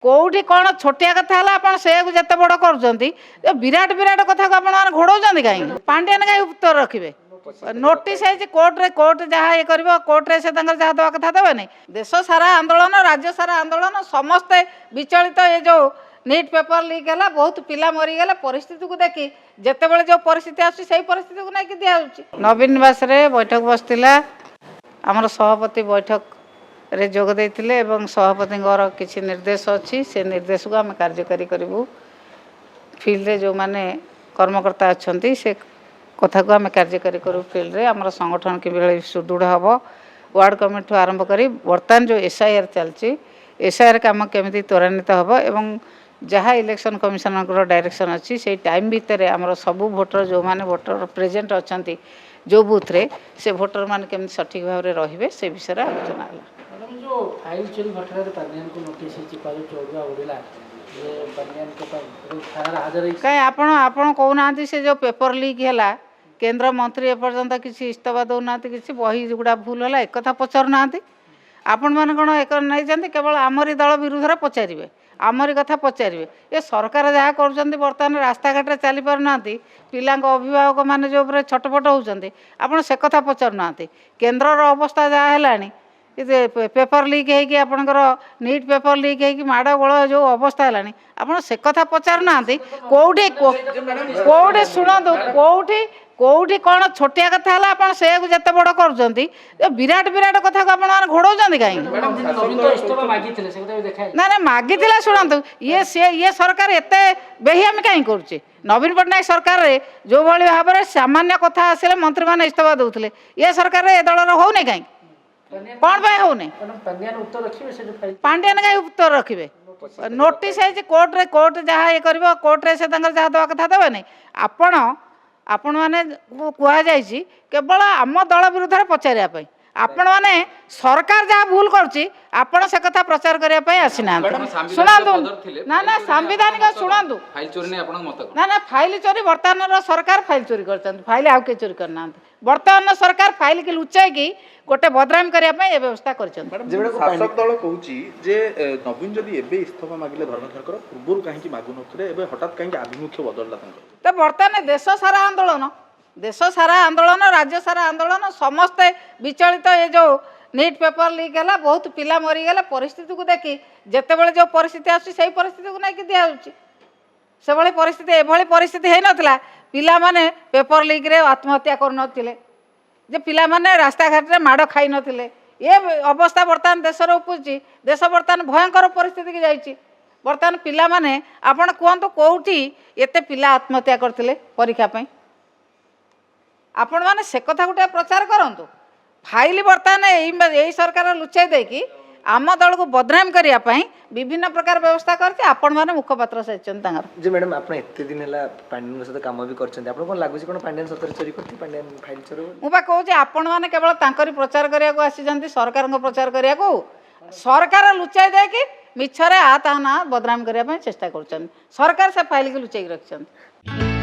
कोठी कौन छोटिया कथा है से जिते बड़ कर विराट विराट कथा को आप घोड़ाऊँ कहीं पांड्यान कहीं उत्तर रखिए नोटिस है कोर्ट जहाँ ये कर कोर्टे से जहाँ दवा कथा देवे नहीं देश सारा आंदोलन राज्य सारा आंदोलन समस्ते विचलित ये जो नीट पेपर लीक है बहुत पिला मरीगला परिस्थिति को देखी जिते जो परिस्थिति आसी परिस्थिति को लेकिन दिखाई नवीन निवास बैठक बसला आमर सभापति बैठक रे जोग देते एवं सभापति किसी निर्देश अच्छी से निर्देश को आम कार्यकारी करूँ फिल्ड जो माने कर्मकर्ता अच्छा से कथा को आम कार्यकारी करूँ फिल्ड रे आमर संगठन कि सुदृढ़ हम वार्ड कमिटी आरंभ कर बर्तमान जो SIR चलती SIR काम केमी त्वरान्वित हम एवं जहाँ इलेक्शन कमिशनर डायरेक्शन अच्छी से टाइम भितर आमर सबू भोटर जो माने भोटर प्रेजेंट अच्छा जो बूथ रे से भोटर मान केमी सठिक भाव में रे से विषय आलोचना है जो फाइल चोरी घटना पांड्यान को नोटिस चौदह उड़ेला कहीं आपण कहना से जो पेपर लीक है केंद्र मंत्री एपर्यंत किसी इस्तफा दौना कि बही गुड़ा भूल है एक कथा पचारूना आपण मैंने कौन एक नहीं केवल आमरी दल विरुद्ध पचारे आमरी कथा पचारे ये सरकार जहाँ कर बर्तमान रास्ता घाटे चली पारना पिला अभिभावक मैंने जो छटपट होती आपड़ से कथा पचारूना केन्द्र अवस्था जहाँ है पेपर लीक है कि आपणकर नीट पेपर लीक है कि माड़ गोल जो अवस्था है आप से कथा पचारूना कौटी कौटी शुणु कौटी कौटी कौन छोटिया कथा है आप से जिते बड़ कर विराट विराट कथा को आप घोड़ाऊँ कहीं ना ना मागी शुणु ये सरकार एत बेहियामी कहीं करुचे नवीन पट्टनायक सरकार रे जो भाई भाव में सामान्य कथा आसे मंत्री मैंने इस्तफा दौले ये सरकार ए दलर होने कहीं कौन पाए होने पांड्यान कहीं उत्तर रखिए नोटिस है कोर्ट जहाँ ये कर कोर्टे से जहाँ दवा कथा देवे नहीं आपण मैंने कहुई केवल आम दल विरुद्ध पचारे आपण मैंने सरकार जहाँ भूल कर से कथा प्रचार करने आसीना शुणु ना ना सांविधानिक शुणु ना ना फाइल चोरी बर्तमान सरकार फाइल चोरी कर फाइल आउ के चोरी करना बर्तमान सरकार फाइल की लुचाई गोटे बदनाम करने व्यवस्था कर शासक दल कहूँ जे नवीन जदि एबे इस्तफा मागिले धर्मधर पूर्व कहीं मागु नथिले एबे हठात कहीं आभिमुख्य बदलला तो बर्तमान देश सारा आंदोलन राज्य सारा आंदोलन समस्ते विचलित ये जो नीट पेपर लीक है बहुत पिला मरीगला परिस्थिति को देखी जिते जो परिस्थिति आसी परिस्थिति को लेकिन दिखाई से भाई परिस्थिति एभली परिस्थिति है नथिला पिला माने पेपर लीक रे आत्महत्या कर नथिले जे पिला माने रास्ता घाट रे माड़ खाई नथिले ये अवस्था बर्तमान देश उपजी देश बर्तमान भयंकर परिस्थिति की जाइए बर्तमान पिला माने आपण कहतु कौटी एते पिला आत्महत्या करथिले परीक्षा पई आपण माने से कथा गोटे प्रचार करूँ फाइल बर्तमान यही सरकार लुचाई देकी आम दल को बदनाम करने विभिन्न प्रकार व्यवस्था करते आपण मैंने मुखपात्र से जी मैडम आप एत दिन है पांड्यान सहित कम भी कर लगुच कौन पांड्यान सतर चोरी करते पांड्यान फाइल चोरी मुझे कहूँ आपण मैंने केवल तांकरी प्रचार करने आसी सरकार प्रचार करने सरकार लुचाई देकी मिछरे आ ता ना बदनाम करने चेष्टा कर सरकार से फाइल की लुचाई रखिंट।